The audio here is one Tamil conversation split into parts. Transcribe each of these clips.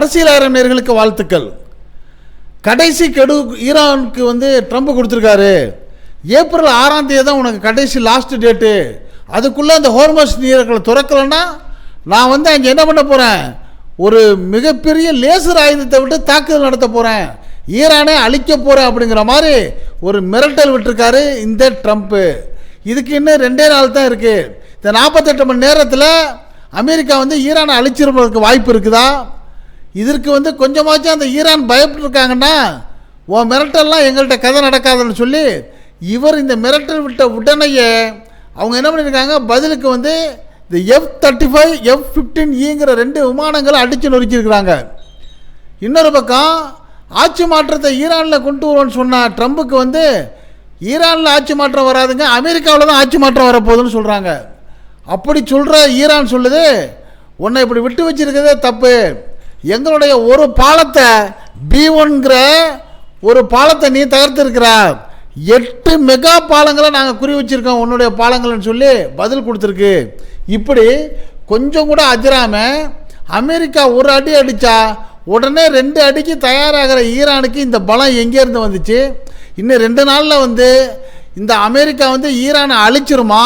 அரசியல் நேயர்களுக்கு வாழ்த்துக்கள். கடைசி கெடு ஈரானுக்கு ட்ரம்ப் கொடுத்துருக்காரு. ஏப்ரல் 6ஆம் தேதி தான் உனக்கு கடைசி லாஸ்ட் டேட்டு. அதுக்குள்ளே அந்த ஹோர்மஸ் நீரங்களை திறக்கலைன்னா நான் அங்கே என்ன பண்ண போகிறேன், ஒரு மிகப்பெரிய லேசர் ஆயுதத்தை விட்டு தாக்குதல் நடத்த போகிறேன், ஈரானை அழிக்க போகிறேன் அப்படிங்கிற மாதிரி ஒரு மிரட்டல் விட்டுருக்காரு இந்த ட்ரம்ப்பு. இதுக்கு இன்னும் 2 நாள் தான் இருக்குது. இந்த 48 மணி நேரத்தில் அமெரிக்கா ஈரானை அழிச்சிருப்பதற்கு வாய்ப்பு இருக்குதா? இதற்கு கொஞ்சமாச்சும் அந்த ஈரான் பயப்பட்டுருக்காங்கன்னா உன் மிரட்டல்லாம் எங்கள்கிட்ட கதை நடக்காதுன்னு சொல்லி இவர் இந்த மிரட்டல் விட்ட உடனேயே அவங்க என்ன பண்ணியிருக்காங்க, பதிலுக்கு இந்த F-35 F-15Eங்கிற 2 விமானங்களை அடித்து நொறுக்கியிருக்கிறாங்க. இன்னொரு பக்கம் ஆட்சி மாற்றத்தை ஈரானில் கொண்டு வருவோன்னு சொன்ன ட்ரம்புக்கு ஈரானில் ஆட்சி மாற்றம் வராதுங்க, அமெரிக்காவில் தான் ஆட்சி மாற்றம் வரப்போகுதுன்னு சொல்கிறாங்க. அப்படி சொல்கிற ஈரான் சொல்லுது, உன்னை இப்படி விட்டு வச்சிருக்கிறதே தப்பு, எங்களுடைய ஒரு பாலத்தை B1ங்கிற ஒரு பாலத்தை நீ தகர்த்திருக்கிற, 8 மெகா பாலங்களை நாங்கள் குறி வச்சிருக்கோம் உன்னுடைய பாலங்கள்னு சொல்லி பதில் கொடுத்துருக்கு. இப்படி கொஞ்சம் கூட அஜராமல் அமெரிக்கா ஒரு அடி அடித்தா உடனே 2 அடிக்கு தயாராகிற ஈரானுக்கு இந்த பலம் எங்கேருந்து வந்துச்சு? இன்னும் 2 நாளில் இந்த அமெரிக்கா ஈரானை அழிச்சிருமா,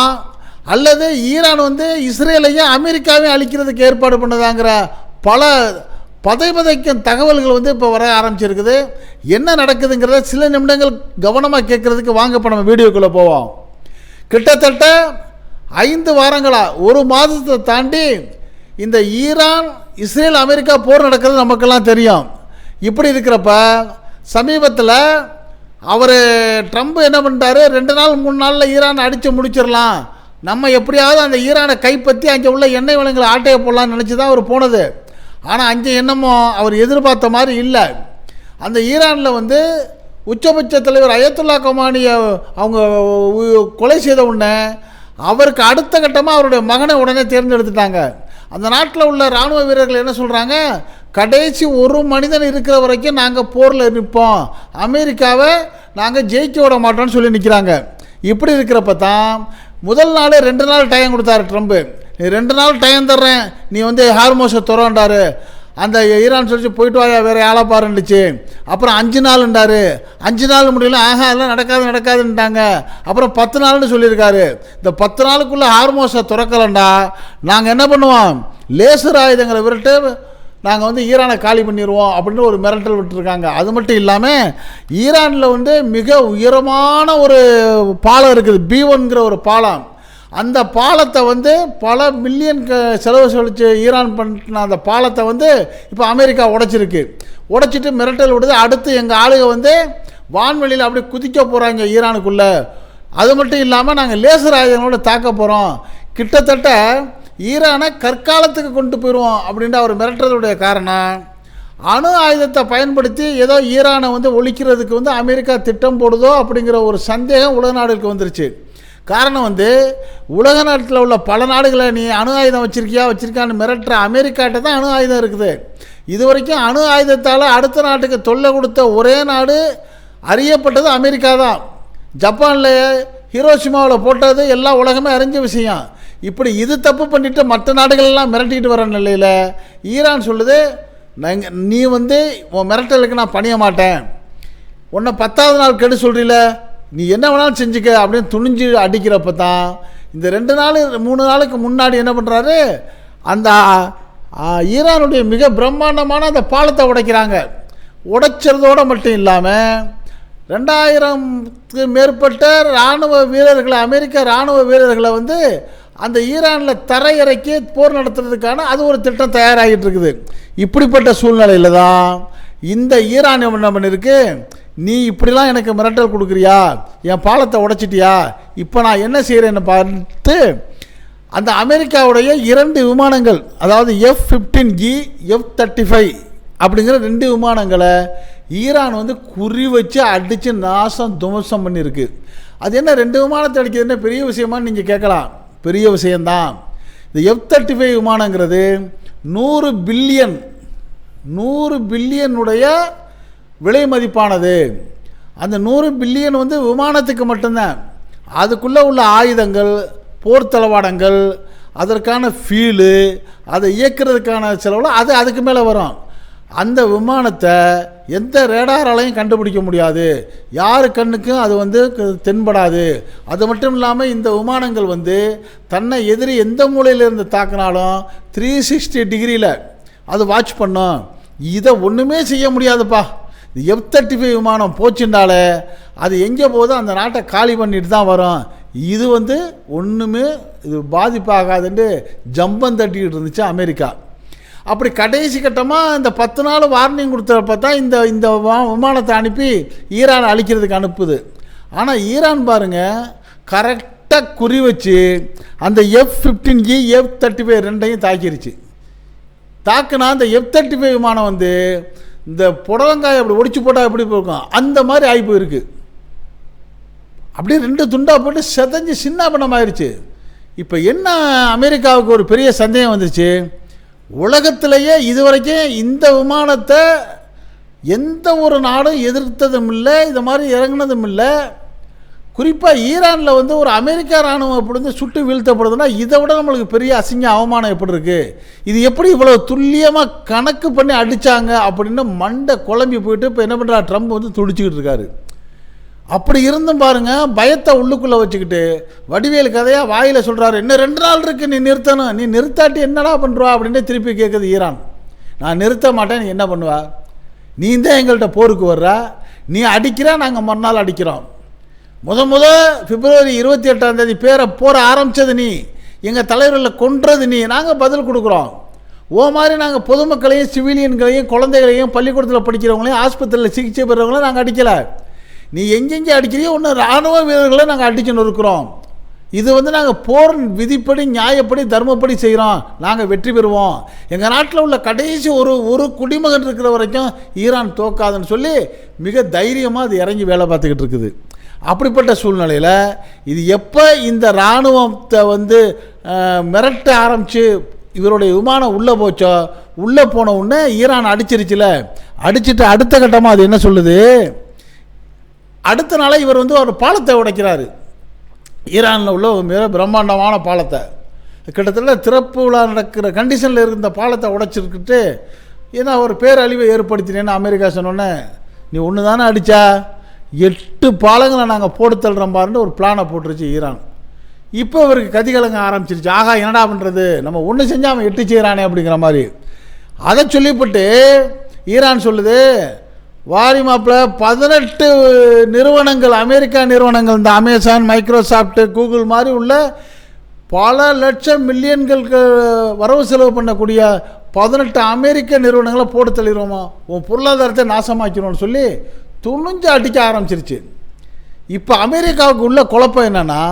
அல்லது ஈரான் இஸ்ரேலையும் அமெரிக்காவையும் அழிக்கிறதுக்கு ஏற்பாடு பண்ணதாங்கிற பல பதைக்கும் தகவல்கள் இப்போ வர ஆரம்பிச்சிருக்குது. என்ன நடக்குதுங்கிறத சில நிமிடங்கள் கவனமாக கேட்குறதுக்கு வாங்க இப்போ நம்ம வீடியோக்குள்ளே போவோம். கிட்டத்தட்ட 5 வாரங்களாக 1 மாதத்தை தாண்டி இந்த ஈரான் இஸ்ரேல் அமெரிக்கா போர் நடக்கிறது நமக்கெல்லாம் தெரியும். இப்படி இருக்கிறப்ப சமீபத்தில் அவர் ட்ரம்ப் என்ன பண்ணிட்டாரு, 2 நாள் 3 நாளில் ஈரானை அடித்து முடிச்சிடலாம், நம்ம எப்படியாவது அந்த ஈரானை கைப்பற்றி அங்கே உள்ள எண்ணெய் வளங்களை ஆட்டையை போடலான்னு நினச்சி தான் அவர் போனது. ஆனால் அங்கே என்னமோ அவர் எதிர்பார்த்த மாதிரி இல்லை. அந்த ஈரானில் உச்சபட்ச தலைவர் அயத்துல்லா கமானியை அவங்க கொலை செய்த உடனே அவருக்கு அடுத்த கட்டமாக அவருடைய மகனை உடனே தேர்ந்தெடுத்துட்டாங்க. அந்த நாட்டில் உள்ள இராணுவ வீரர்கள் என்ன சொல்கிறாங்க, கடைசி ஒரு மனிதன் இருக்கிற வரைக்கும் நாங்கள் போரில் நிற்போம், அமெரிக்காவை நாங்கள் ஜெயிக்க விட மாட்டோம்னு சொல்லி நிற்கிறாங்க. இப்படி இருக்கிறப்ப தான் முதல் நாள் 2 நாள் டைம் கொடுத்தாரு ட்ரம்ப்பு. நீ 2 நாள் டைம் தர்றேன், நீ ஹார்மோஸை துறண்டாரு. அந்த ஈரான் சொல்லி போயிட்டு வாயா வேறு ஆளை பாருந்துச்சு. அப்புறம் 5 நாள்ன்றாரு, 5 நாள் முடியல, அதெல்லாம் நடக்காதுன்ட்டாங்க. அப்புறம் 10 நாள்னு சொல்லியிருக்காரு. இந்த 10 நாளுக்குள்ளே ஹார்மோஸை துறக்கலண்டா நாங்கள் என்ன பண்ணுவோம், லேசர் ஆயுதங்களை விரட்டு நாங்கள் ஈரானை காலி பண்ணிடுவோம் அப்படின்னு ஒரு மிரட்டல் விட்டுருக்காங்க. அது மட்டும் இல்லாமல் ஈரானில் மிக உயரமான ஒரு பாலம் இருக்குது, B1ங்கிற ஒரு பாலம். அந்த பாலத்தை பல மில்லியன் செலவு செலுத்தி ஈரான் பண்ண அந்த பாலத்தை இப்போ அமெரிக்கா உடைச்சிட்டு மிரட்டல் விடுது. அடுத்து எங்கள் ஆளுங்க வான்வெளியில் அப்படி குதிக்க போகிறாங்க ஈரானுக்குள்ளே. அது மட்டும் இல்லாமல் நாங்கள் லேசர் ஆயுதங்களோட தாக்க போகிறோம், கிட்டத்தட்ட ஈரானை கற்காலத்துக்கு கொண்டு போயிடுவோம் அப்படின்ற ஒரு மிரட்டலுடைய காரணம் அணு ஆயுதத்தை பயன்படுத்தி ஏதோ ஈரானை ஒழிக்கிறதுக்கு அமெரிக்கா திட்டம் போடுதோ அப்படிங்கிற ஒரு சந்தேகம் உலக நாடுகளுக்கு வந்துருச்சு. காரணம் உலக நாட்டில் உள்ள பல நாடுகளை நீ அணு ஆயுதம் வச்சிருக்கான்னு மிரட்டுற அமெரிக்காட்ட தான் அணு ஆயுதம் இருக்குது. இது வரைக்கும் அணு ஆயுதத்தால் அடுத்த நாட்டுக்கு தொல்லை கொடுத்த ஒரே நாடு அறியப்பட்டது அமெரிக்கா தான். ஜப்பானில் ஹிரோஷிமாவில் போட்டது எல்லா உலகமே அறிஞ்ச விஷயம். இப்படி இது தப்பு பண்ணிவிட்டு மற்ற நாடுகளெல்லாம் மிரட்டிக்கிட்டு வர நிலையில் ஈரான் சொல்லுது, நீ உன் மிரட்டலுக்கு நான் பணிய மாட்டேன், உன்னை 10ஆவது நாள் கெடு சொல்கிறீல, நீ என்ன வேணாலும் செஞ்சுக்க அப்படின்னு துணிஞ்சு அடிக்கிறப்ப தான் இந்த 2 நாள் 3 நாளுக்கு முன்னாடி என்ன பண்ணுறாரு, அந்த ஈரானுடைய மிக பிரம்மாண்டமான அந்த பாலத்தை உடைக்கிறாங்க. உடைச்சதோடு மட்டும் இல்லாமல் 2000க்கு மேற்பட்ட இராணுவ வீரர்களை, அமெரிக்க இராணுவ வீரர்களை அந்த ஈரானில் தரையிறக்கி போர் நடத்துறதுக்கான அது ஒரு திட்டம் தயாராகிட்டு இருக்குது. இப்படிப்பட்ட சூழ்நிலையில் தான் இந்த ஈரான் என்ன பண்ணிருக்கு, நீ இப்படிலாம் எனக்கு மிரட்டல் கொடுக்குறியா, என் பாலத்தை உடைச்சிட்டியா, இப்போ நான் என்ன செய்கிறேன்னு பார்த்து அந்த அமெரிக்காவுடைய 2 விமானங்கள், அதாவது F-15E F-35 அப்படிங்கிற 2 விமானங்களை ஈரான் குறி வச்சு அடித்து நாசம் துவம்சம் பண்ணியிருக்கு. அது என்ன 2 விமானத்தை அடிக்கிறதுன்னு பெரிய விஷயமானு நீங்கள் கேட்கலாம். பெரிய விஷயந்தான். இந்த F-35 விமானங்கிறது 100 பில்லியனுடைய விலை மதிப்பானது. அந்த 100 பில்லியன் விமானத்துக்கு மட்டும்தான். அதுக்குள்ளே உள்ள ஆயுதங்கள், போர் தளவாடங்கள், அதற்கான ஃபீலு, அதை இயக்கிறதுக்கான செலவில் அதுக்கு மேலே வரும். அந்த விமானத்தை எந்த ரேடாராலையும் கண்டுபிடிக்க முடியாது, யார் கண்ணுக்கும் அது வந்து தென்படாது. அது மட்டும் இல்லாமல் இந்த விமானங்கள் வந்து தன்னை எதிரி எந்த மூலையிலேருந்து தாக்கினாலும் 360 டிகிரியில் அது வாட்ச் பண்ணும். இதை ஒன்றுமே செய்ய முடியாதுப்பா. F-35 விமானம் போச்சுன்னாலே அது எங்கே போதும் அந்த நாட்டை காலி பண்ணிட்டு தான் வரும். இது வந்து ஒன்றுமே இது பாதிப்பாகாதுன்னு ஜம்பம் தட்டிக்கிட்டு இருந்துச்சு அமெரிக்கா. அப்படி கடைசி கட்டமாக இந்த 10 நாள் வார்னிங் கொடுத்தப்ப தான் இந்த இந்த விமானத்தை அனுப்பி ஈரான் அழிக்கிறதுக்கு அனுப்புது. ஆனால் ஈரான் பாருங்கள் கரெக்டாக குறி வச்சு அந்த F-15E F-35 ரெண்டையும் தாக்கிருச்சு. தாக்குனா அந்த F-35 விமானம் வந்து இந்த புடலங்காய் அப்படி ஒடிச்சு போட்டால் எப்படி போயிருக்கும் அந்த மாதிரி ஆகி போயிருக்கு. அப்படியே 2 துண்டாக போட்டு செதஞ்சு சின்ன பண்ணமாயிருச்சு. இப்போ என்ன அமெரிக்காவுக்கு ஒரு பெரிய சந்தேகம் வந்துச்சு, உலகத்திலேயே இதுவரைக்கும் இந்த விமானத்தை எந்த ஒரு நாடும் எதிர்த்ததும் இல்லை, இது மாதிரி இறங்கினதும் இல்லை. குறிப்பாக ஈரானில் வந்து ஒரு அமெரிக்கா இராணுவம் அப்படி வந்து சுட்டு வீழ்த்தப்படுதுன்னா இதை விட நம்மளுக்கு பெரிய அசிங்க அவமானம் எப்படி இருக்குது, இது எப்படி இவ்வளோ துல்லியமாக கணக்கு பண்ணி அடித்தாங்க அப்படின்னு மண்டை குழம்பி போயிட்டு இப்போ என்ன பண்ணுறா ட்ரம்ப் வந்து துடிச்சிக்கிட்டு இருக்காரு. அப்படி இருந்தும் பாருங்கள் பயத்தை உள்ளுக்குள்ளே வச்சுக்கிட்டு வடிவேலு கதையாக வாயில் சொல்கிறாரு, இன்னும் 2 நாள் இருக்குது நீ நிறுத்தணும், நீ நிறுத்தாட்டி என்னடா பண்ணுவா அப்படின்னு திருப்பி கேட்குது ஈரான். நான் நிறுத்த மாட்டேன், நீ என்ன பண்ணுவா, நீ தான் எங்கள்கிட்ட போருக்கு வர்றா, நீ அடிக்கிறா நாங்கள் மறுநாள் அடிக்கிறோம். பிப்ரவரி 28 பேரை போற ஆரம்பித்தது நீ, எங்கள் தலைவர்களை கொன்றது நீ, நாங்கள் பதில் கொடுக்குறோம். ஓ மாதிரி நாங்கள் பொதுமக்களையும் சிவிலியன்களையும் குழந்தைகளையும் பள்ளிக்கூடத்தில் படிக்கிறவங்களையும் ஆஸ்பத்திரியில் சிகிச்சை பெறுறவங்களையும் நாங்கள் அடிக்கலை. நீ எங்கெங்கே அடிக்கிறியோ ஒன்று இராணுவ வீரர்களை நாங்கள் அடிச்சுன்னு இருக்கிறோம். இது வந்து நாங்கள் போர் விதிப்படி நியாயப்படி தர்மப்படி செய்கிறோம், நாங்கள் வெற்றி பெறுவோம். எங்கள் நாட்டில் உள்ள கடைசி ஒரு குடிமகன் இருக்கிற வரைக்கும் ஈரான் தோக்காதுன்னு சொல்லி மிக தைரியமாக அது இறங்கி வேலை பார்த்துக்கிட்டு இருக்குது. அப்படிப்பட்ட சூழ்நிலையில் இது எப்போ இந்த இராணுவத்தை வந்து மிரட்ட ஆரம்பித்து இவருடைய விமானம் உள்ளே போச்சோ, உள்ளே போன உடனே ஈரான் அடிச்சிருச்சுல, அடிச்சுட்டு அடுத்த கட்டமாக அது என்ன சொல்லுது, அடுத்த நாளே இவர் வந்து ஒரு பாலத்தை உடைக்கிறாரு. ஈரானில் உள்ள மிக பிரம்மாண்டமான பாலத்தை, கிட்டத்தட்ட திறப்பு விழா நடக்கிற கண்டிஷனில் இருந்த பாலத்தை உடைச்சிருக்கிட்டு ஏன்னா ஒரு பேரழிவை ஏற்படுத்தினேன்னு அமெரிக்கா சொன்னோன்னே, நீ ஒன்று தானே அடித்தா 8 பாலங்களை நாங்கள் போட்டு தள்ளுறோம் பாருன்னு ஒரு பிளானை போட்டுருச்சு ஈரான். இப்போ இவருக்கு கதிகலங்க ஆரம்பிச்சிருச்சு, ஆகா என்னடா பண்ணுறது, நம்ம ஒன்று செஞ்சால் அவன் 8 செய்கிறானே அப்படிங்கிற மாதிரி. அதை சொல்லிவிட்டு ஈரான் சொல்லுது, வாரி மாப்பில் 18 நிறுவனங்கள் அமெரிக்கா நிறுவனங்கள், இந்த அமேசான் மைக்ரோசாஃப்ட் கூகுள் மாதிரி உள்ள பல லட்சம் மில்லியன்களுக்கு வரவு செலவு பண்ணக்கூடிய 18 அமெரிக்க நிறுவனங்களை போட்டு தள்ளிடுவோமா, உன் பொருளாதாரத்தை நாசமாக்கிறோன்னு சொல்லி துணிஞ்சு அடிக்க ஆரம்பிச்சிருச்சு. இப்போ அமெரிக்காவுக்கு உள்ள குழப்பம் என்னென்னா,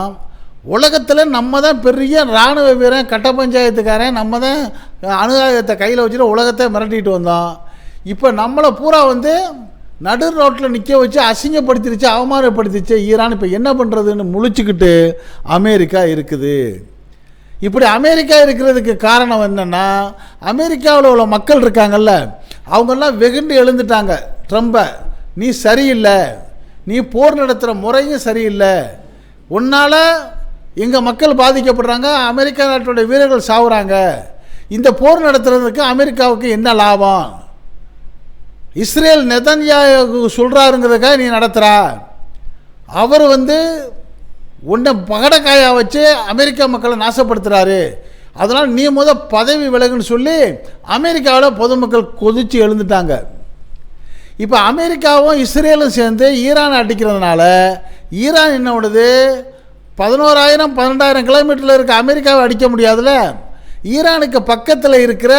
உலகத்தில் நம்ம தான் பெரிய இராணுவ வீரன் கட்ட பஞ்சாயத்துக்காரன், நம்ம தான் அணு ஆயுதத்தை கையில் வச்சுட்டு உலகத்தை மிரட்டிட்டு வந்தோம். இப்போ நம்மளை பூரா வந்து நடு ரோட்டில் நிற்க வச்சு அசிங்கப்படுத்திருச்சு, அவமானப்படுத்திச்சு ஈரான். இப்போ என்ன பண்ணுறதுன்னு முழிச்சுக்கிட்டு அமெரிக்கா இருக்குது. இப்படி அமெரிக்கா இருக்கிறதுக்கு காரணம் என்னென்னா, அமெரிக்காவில் உள்ள மக்கள் இருக்காங்கல்ல, அவங்கெல்லாம் வெகுண்டு எழுந்துட்டாங்க ட்ரம்பை, நீ சரியில்லை, நீ போர் நடத்துகிற முறையும் சரியில்லை, உன்னால் எங்கள் மக்கள் பாதிக்கப்படுறாங்க, அமெரிக்கா நாட்டுடைய வீரர்கள் சாகுறாங்க, இந்த போர் நடத்துறதுக்கு அமெரிக்காவுக்கு என்ன லாபம், இஸ்ரேல் நெதன்யாஹு சொல்கிறாருங்கிறதுக்காக நீ நடத்துகிறா, அவர் வந்து உன்னை பகடக்காயாக வச்சு அமெரிக்கா மக்களை நாசப்படுத்துகிறாரு, அதனால் நீ பதவி விலகுன்னு சொல்லி அமெரிக்காவில் பொதுமக்கள் கொதித்து எழுந்துட்டாங்க. இப்போ அமெரிக்காவும் இஸ்ரேலும் சேர்ந்து ஈரான் அடிக்கிறதுனால ஈரான் என்ன பண்ணுது, 11,000 12,000 கிலோமீட்டரில் இருக்க அமெரிக்காவை அடிக்க முடியாதுல்ல, ஈரானுக்கு பக்கத்தில் இருக்கிற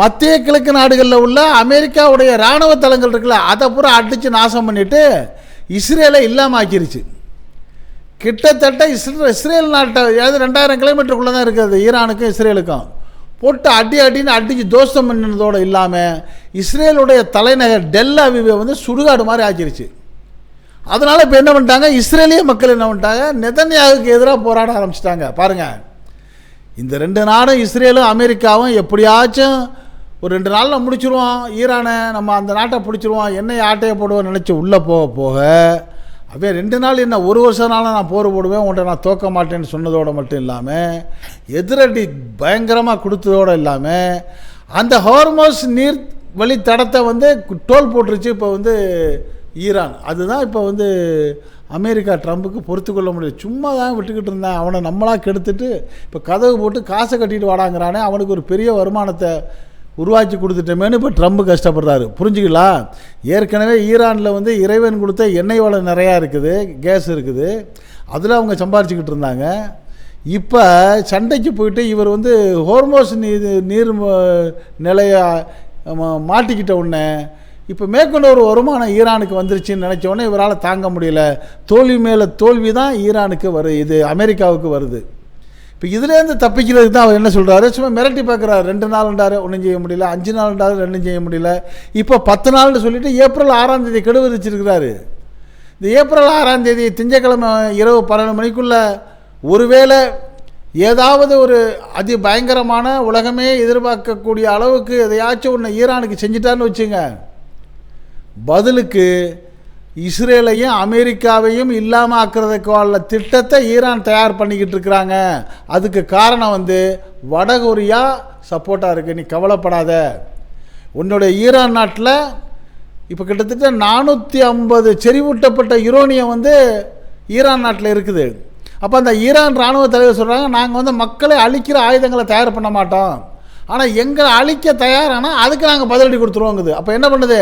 மத்திய கிழக்கு நாடுகளில் உள்ள அமெரிக்காவுடைய இராணுவ தளங்கள் இருக்குல்ல, அதை பூரா அடித்து நாசம் பண்ணிவிட்டு இஸ்ரேலை இல்லாமல் ஆக்கிருச்சு. கிட்டத்தட்ட இஸ்ரேல் நாட்டை 2000 கிலோமீட்டருக்குள்ளே தான் இருக்குது ஈரானுக்கும் இஸ்ரேலுக்கும், போட்டு அடின்னு அடித்து தோஷம் பண்ணினதோடு இல்லாமல் இஸ்ரேலுடைய தலைநகர் டெல் அவிவை வந்து சுடுகாடு மாதிரி ஆக்கிருச்சு. அதனால் இப்போ என்ன பண்ணிட்டாங்க, இஸ்ரேலிய மக்கள் என்ன பண்ணிட்டாங்க, நெதன்யாஹுக்கு எதிராக போராட ஆரம்பிச்சிட்டாங்க. பாருங்கள், இந்த 2 நாடும் இஸ்ரேலும் அமெரிக்காவும் எப்படியாச்சும் ஒரு 2 நாளில் முடிச்சிருவோம் ஈரானை, நம்ம அந்த நாட்டை பிடிச்சிருவோம், எண்ணெய் ஆட்டையை போடுவோம் நினச்சி உள்ளே போக போக அப்படியே 2 நாள் என்ன 1 வருஷம்னாலும் நான் போர் போடுவேன், உன்ட்ட நான் தோக்க மாட்டேன்னு சொன்னதோடு மட்டும் இல்லாமல் எதிரடி பயங்கரமாக கொடுத்ததோடு இல்லாமல் அந்த ஹார்மோஸ் வழி தடத்தை வந்து டோல் போட்டுருச்சு இப்போ வந்து ஈரான். அதுதான் இப்போ வந்து அமெரிக்கா ட்ரம்புக்கு பொறுத்து கொள்ள முடியல. சும்மா தான் விட்டுக்கிட்டு இருந்தான், அவனை நம்மளாக கெடுத்துட்டு இப்போ கதவு போட்டு காசை கட்டிட்டு வாடாங்கிறானே, அவனுக்கு ஒரு பெரிய வருமானத்தை உருவாக்கி கொடுத்துட்டோமேனு இப்போ ட்ரம்ப் கஷ்டப்படுறாரு. புரிஞ்சுக்கலாம். ஏற்கனவே ஈரானில் வந்து இறைவன் கொடுத்த எண்ணெய் வளம் நிறையா இருக்குது, கேஸ் இருக்குது, அதில் அவங்க சம்பாரிச்சிக்கிட்டு இருந்தாங்க. இப்போ சண்டைக்கு போயிட்டு இவர் வந்து ஹோர்மோஸ் நீர் நிலையை மாட்டிக்கிட்ட உடனே இப்போ மேற்கொண்ட ஒரு வருமானம் ஈரானுக்கு வந்துருச்சுன்னு நினச்சோடனே இவரால் தாங்க முடியல. தோல்வி மேலே தோல்வி தான் ஈரானுக்கு வருது, இது அமெரிக்காவுக்கு வருது. இப்போ இதுலேருந்து தப்பிக்கிறதுக்கு தான் அவர் என்ன சொல்கிறாரு, சும்மா மிரட்டி பார்க்குறாரு. 2 நாள்ன்றாரு, ஒன்றும் செய்ய முடியல. 5 நாள்ன்றாரு, 2 செய்ய முடியல. இப்போ 10 நாள்னு சொல்லிவிட்டு ஏப்ரல் 6ஆம் தேதி கெடு விதிச்சிருக்கிறாரு. இந்த ஏப்ரல் 6ஆம் தேதி திங்கக்கிழமை இரவு 12 மணிக்குள்ளே ஒருவேளை ஏதாவது ஒரு அதி பயங்கரமான உலகமே எதிர்பார்க்கக்கூடிய அளவுக்கு எதையாச்சும் ஒன்று ஈரானுக்கு செஞ்சிட்டான்னு வச்சுங்க, பதிலுக்கு இஸ்ரேலையும் அமெரிக்காவையும் இல்லாமல் ஆக்கிறதுக்கான திட்டத்தை ஈரான் தயார் பண்ணிக்கிட்டு இருக்கிறாங்க. அதுக்கு காரணம் வந்து வடகொரியா சப்போர்ட்டாக இருக்குது. நீ கவலைப்படாத. உன்னுடைய ஈரான் நாட்டில் இப்போ கிட்டத்தட்ட 450 செறிவூட்டப்பட்ட யுரேனியம் வந்து ஈரான் நாட்டில் இருக்குது. அப்போ அந்த ஈரான் இராணுவ தலைவர் சொல்கிறாங்க, நாங்கள் வந்து மக்களை அழிக்கிற ஆயுதங்களை தயார் பண்ண மாட்டோம், ஆனால் எங்களை அழிக்க தயாரானால் அதுக்கு நாங்கள் பதிலடி கொடுத்துருவோங்குது. அப்போ என்ன பண்ணுது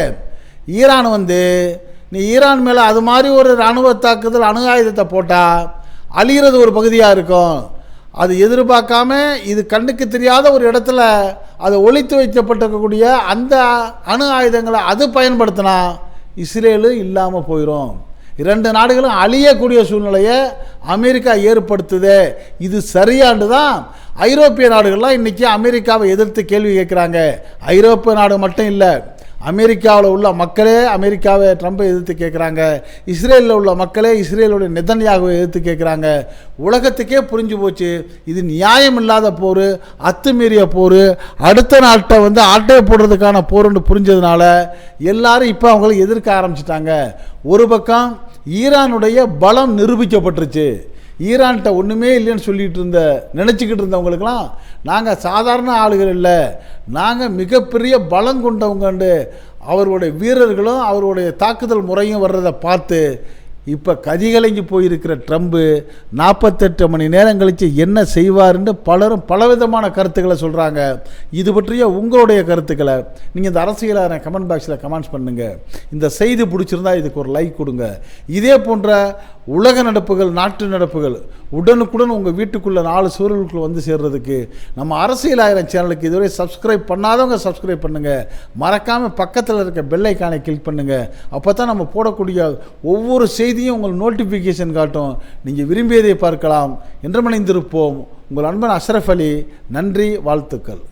ஈரான் வந்து, நீ ஈரான் மேலே அது மாதிரி ஒரு இராணுவ தாக்குதல் அணு ஆயுதத்தை போட்டால் அழிகிறது ஒரு பகுதியாக இருக்கும். அது எதிர்பார்க்காம இது கண்ணுக்கு தெரியாத ஒரு இடத்துல அது ஒளித்து வைக்கப்பட்டிருக்கக்கூடிய அந்த அணு ஆயுதங்களை அது பயன்படுத்தினா இஸ்ரேலு இல்லாமல் போயிடும். 2 நாடுகளும் அழியக்கூடிய சூழ்நிலையை அமெரிக்கா ஏற்படுத்துது. இது சரியாண்டு தான் ஐரோப்பிய நாடுகள்லாம் இன்றைக்கி அமெரிக்காவை எதிர்த்து கேள்வி கேட்குறாங்க. ஐரோப்பிய நாடு மட்டும் இல்லை, அமெரிக்காவில் உள்ள மக்களே அமெரிக்காவை ட்ரம்பை எதிர்த்து கேட்குறாங்க. இஸ்ரேலில் உள்ள மக்களே இஸ்ரேலுடைய நெதன்யாகுவை எதிர்த்து கேட்குறாங்க. உலகத்துக்கே புரிஞ்சு போச்சு இது நியாயம் இல்லாத போர், அத்துமீறிய போர், அடுத்த நாட்டை வந்து ஆட்டையை போடுறதுக்கான போர்னு புரிஞ்சதுனால எல்லாரும் இப்போ அவங்களை எதிர்க்க ஆரம்பிச்சிட்டாங்க. ஒரு பக்கம் ஈரானுடைய பலம் நிரூபிக்கப்பட்டுருச்சு. ஈரான்கிட்ட ஒன்றுமே இல்லைன்னு சொல்லிட்டு நினச்சிக்கிட்டு இருந்தவங்களுக்கெல்லாம் நாங்கள் சாதாரண ஆளுகள் இல்லை, நாங்கள் மிகப்பெரிய பலம் கொண்டவங்கண்டு அவருடைய வீரர்களும் அவருடைய தாக்குதல் முறையும் வர்றதை பார்த்து இப்போ கதிகலங்கி போயிருக்கிற ட்ரம்ப்பு 48 மணி நேரம் கழித்து என்ன செய்வார்ன்னு பலரும் பலவிதமான கருத்துக்களை சொல்கிறாங்க. இது பற்றிய உங்களுடைய கருத்துக்களை நீங்கள் இந்த அரசியலை கமெண்ட் பாக்ஸில் கமெண்ட்ஸ் பண்ணுங்கள். இந்த செய்தி பிடிச்சிருந்தா இதுக்கு ஒரு லைக் கொடுங்க. இதே போன்ற உலக நடப்புகள், நாட்டு நடப்புகள் உடனுக்குடன் உங்கள் வீட்டுக்குள்ளே 4 சுவர்களுக்குள்ளே வந்து சேர்றதுக்கு நம்ம அரசியல் ஆயிரம் சேனலுக்கு இதுவரை சப்ஸ்கிரைப் பண்ணாதவங்க சப்ஸ்கிரைப் பண்ணுங்கள். மறக்காமல் பக்கத்தில் இருக்க பெல் ஐக்கானை கிளிக் பண்ணுங்கள். அப்போ தான் நம்ம போடக்கூடிய ஒவ்வொரு செய்தியும் உங்களுக்கு நோட்டிஃபிகேஷன் காட்டும். நீங்கள் விரும்பியதை பார்க்கலாம். என்றும் இணைந்திருப்போம். உங்கள் அன்பன் அஷ்ரஃப் அலி. நன்றி, வாழ்த்துக்கள்.